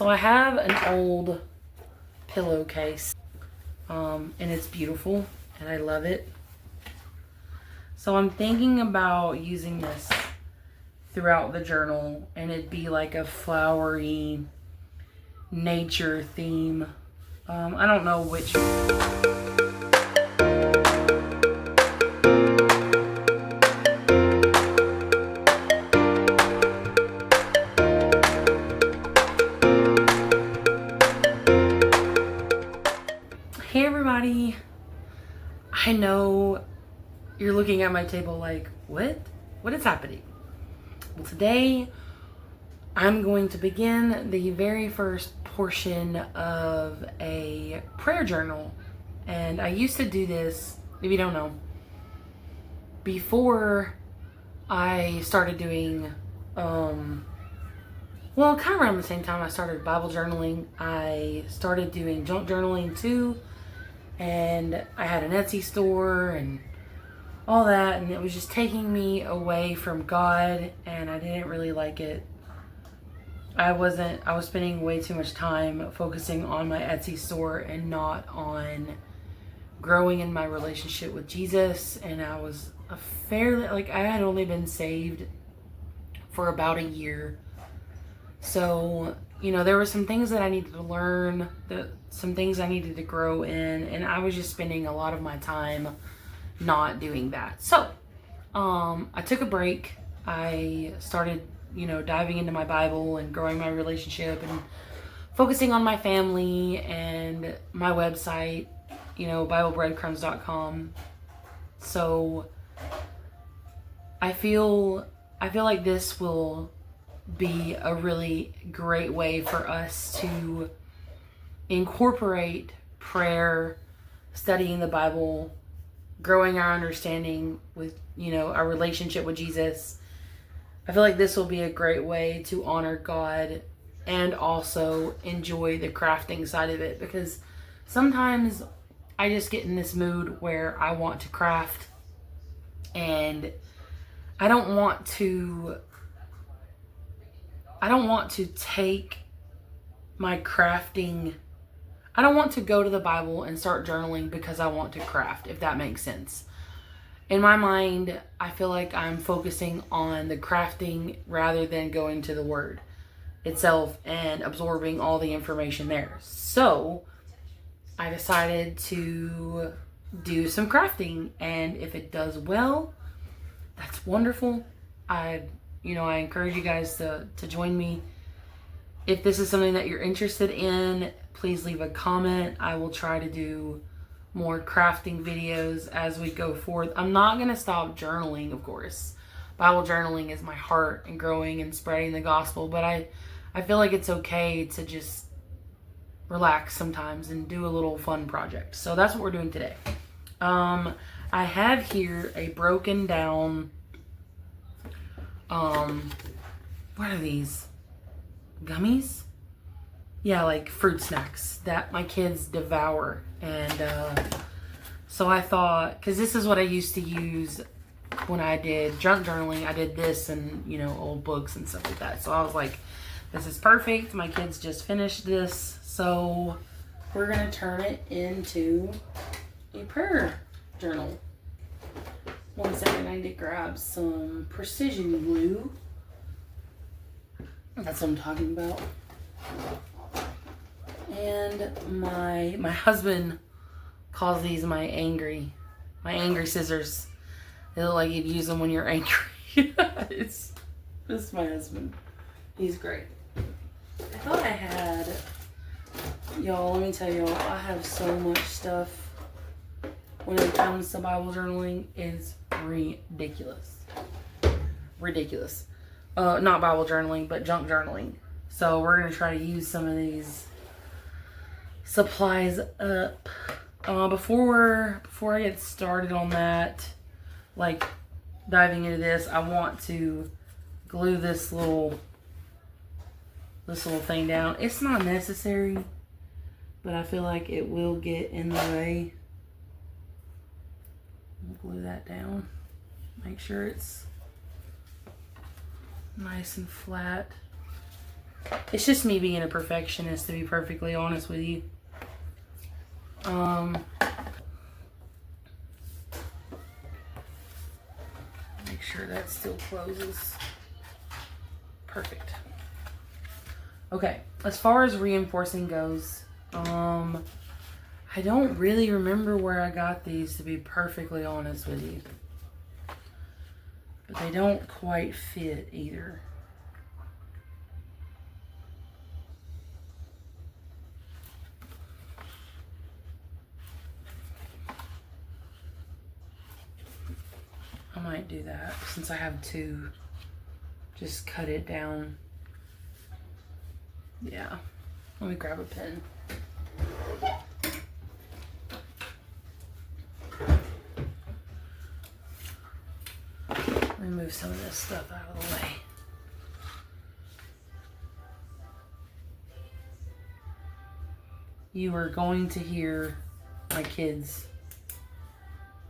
So I have an old pillowcase, and it's beautiful, and I love it. So I'm thinking about using this throughout the journal, and it'd be like a flowery nature theme. I don't know which. Hey everybody, I know you're looking at my table like, what is happening? Well, today I'm going to begin the very first portion of a prayer journal. And I used to do this, if you don't know, before I started doing, kind of around the same time I started Bible journaling, I started doing junk journaling too. And I had an Etsy store and all that, and it was just taking me away from God, and I didn't really like it. I was spending way too much time focusing on my Etsy store and not on growing in my relationship with Jesus. And I was I had only been saved for about a year. So, there were some things that I needed to learn, some things I needed to grow in, and I was just spending a lot of my time not doing that. So, I took a break. I started, diving into my Bible and growing my relationship and focusing on my family and my website, BibleBreadcrumbs.com. So, I feel like this will be a really great way for us to incorporate prayer, studying the Bible, growing our understanding with, our relationship with Jesus. I feel like this will be a great way to honor God and also enjoy the crafting side of it, because sometimes I just get in this mood where I want to craft and I don't want to take my crafting. I don't want to go to the Bible and start journaling because I want to craft, if that makes sense. In my mind, I feel like I'm focusing on the crafting rather than going to the Word itself and absorbing all the information there. So I decided to do some crafting, and if it does well, that's wonderful. I encourage you guys to join me. If this is something that you're interested in, please leave a comment. I will try to do more crafting videos as we go forth. I'm not going to stop journaling, of course. Bible journaling is my heart and growing and spreading the gospel, but I feel like it's okay to just relax sometimes and do a little fun project. So that's what we're doing today. I have here a broken down, what are these? Gummies? Yeah, like fruit snacks that my kids devour. And so I thought, because this is what I used to use when I did junk journaling. I did this and, old books and stuff like that. So I was like, this is perfect. My kids just finished this. So we're going to turn it into a prayer journal. One second, I need to grab some precision glue. That's what I'm talking about. And my husband calls these my angry scissors. They look like you'd use them when you're angry. It's my husband. He's great. I thought I had, y'all, let me tell y'all, I have so much stuff when it comes to Bible journaling. It's ridiculous. Not Bible journaling, but junk journaling. So we're going to try to use some of these supplies up. Before I get started on that, like diving into this, I want to glue this little thing down. It's not necessary, but I feel like it will get in the way. Glue that down. Make sure it's nice and flat. It's just me being a perfectionist, to be perfectly honest with you. Make sure that still closes. Perfect. Okay, as far as reinforcing goes, I don't really remember where I got these, to be perfectly honest with you. But they don't quite fit either. I might do that since I have two. Just cut it down. Yeah. Let me grab a pen. Let me move some of this stuff out of the way. You are going to hear my kids'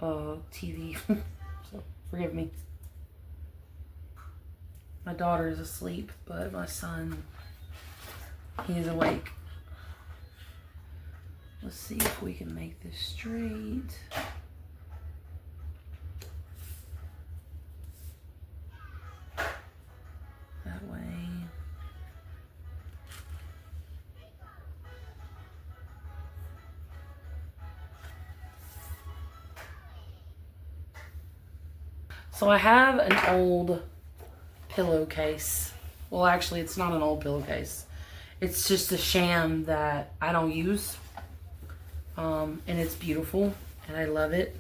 TV. So forgive me. My daughter is asleep, but my son, he is awake. Let's see if we can make this straight. That way. So I have an old pillowcase. Well, actually, it's not an old pillowcase. It's just a sham that I don't use. And it's beautiful, and I love it.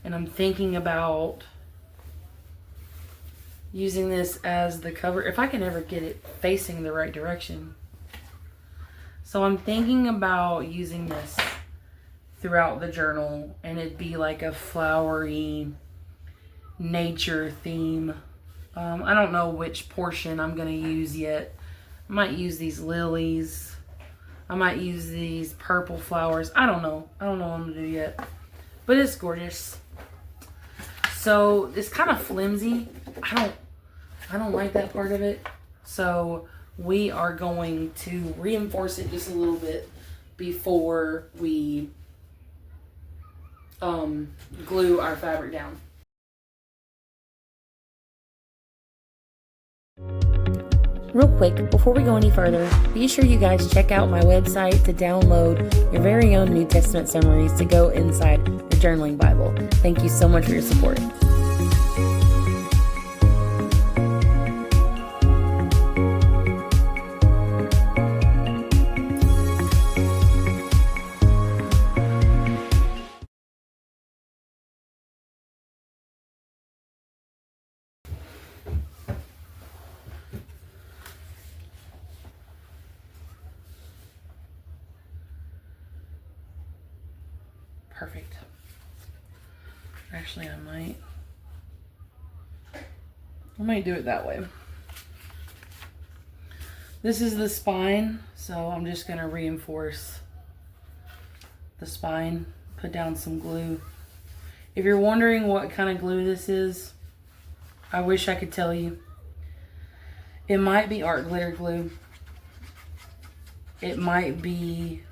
And I'm thinking about using this as the cover, if I can ever get it facing the right direction. So I'm thinking about using this throughout the journal, and it'd be like a flowery nature theme. I don't know which portion I'm gonna use yet. I might use these lilies. I might use these purple flowers. I don't know. I don't know what I'm gonna do yet. But it's gorgeous. So it's kind of flimsy. I don't like that part of it. So we are going to reinforce it just a little bit before we glue our fabric down. Real quick, before we go any further, be sure you guys check out my website to download your very own New Testament summaries to go inside your journaling Bible. Thank you so much for your support. Perfect. Actually, I might do it that way. This is the spine, so I'm just gonna reinforce the spine, put down some glue. If you're wondering what kind of glue this is, I wish I could tell you. It might be art glitter glue. It might be,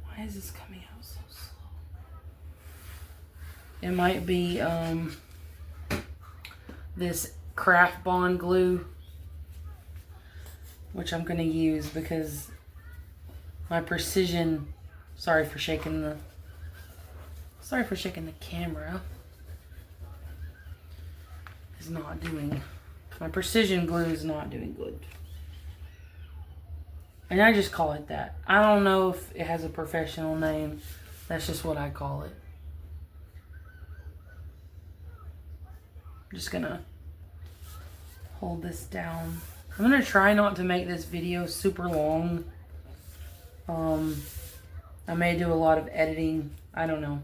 why is this coming out so slow? It might be this craft bond glue, which I'm gonna use because my precision, sorry for shaking the camera, is not doing, my precision glue is not doing good. And I just call it that. I don't know if it has a professional name. That's just what I call it. I'm just gonna hold this down. I'm gonna try not to make this video super long. I may do a lot of editing. I don't know.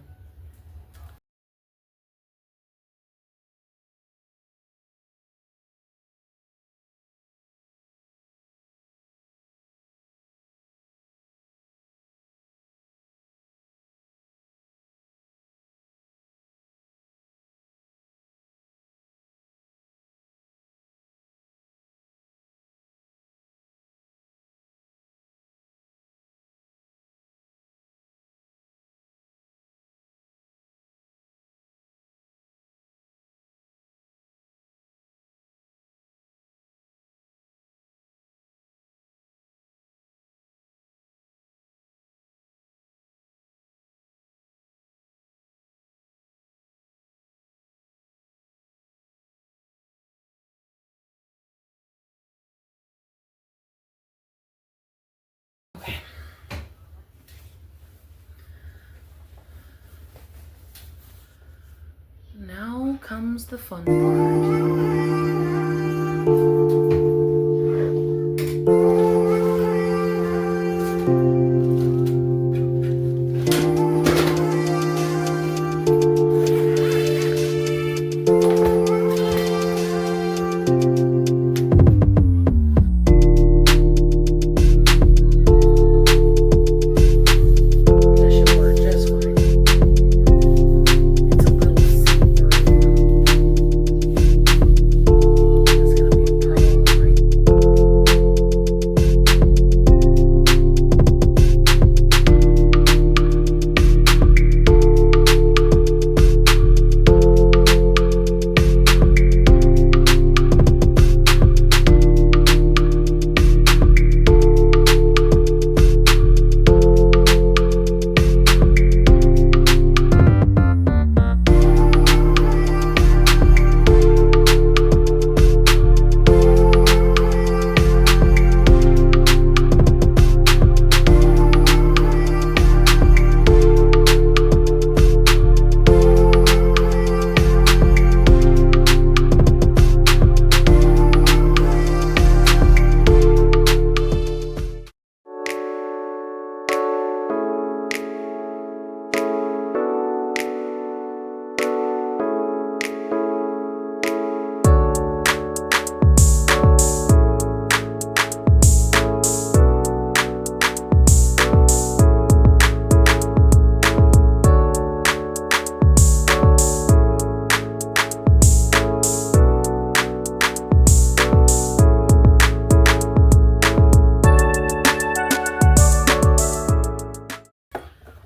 comes the fun part. That should work just fine. It's a little see-through. That's gonna be a problem, right?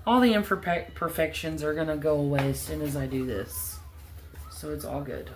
All the imperfections are gonna go away as soon as I do this. So it's all good.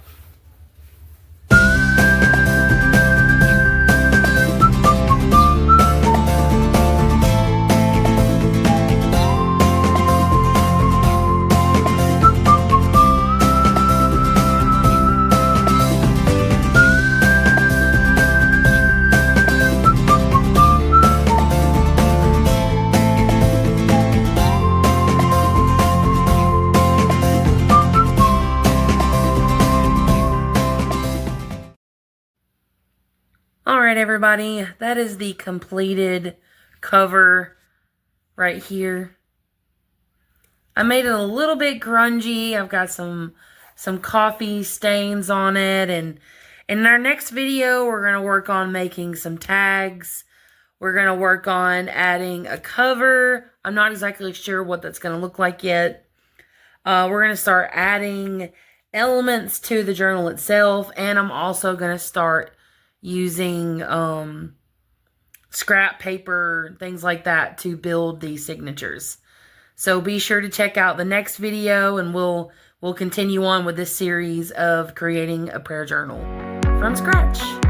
Alright everybody, that is the completed cover right here. I made it a little bit grungy. I've got some coffee stains on it, and in our next video we're going to work on making some tags. We're going to work on adding a cover. I'm not exactly sure what that's going to look like yet. We're going to start adding elements to the journal itself, and I'm also going to start using scrap paper, things like that, to build these signatures. So be sure to check out the next video, and we'll continue on with this series of creating a prayer journal from scratch.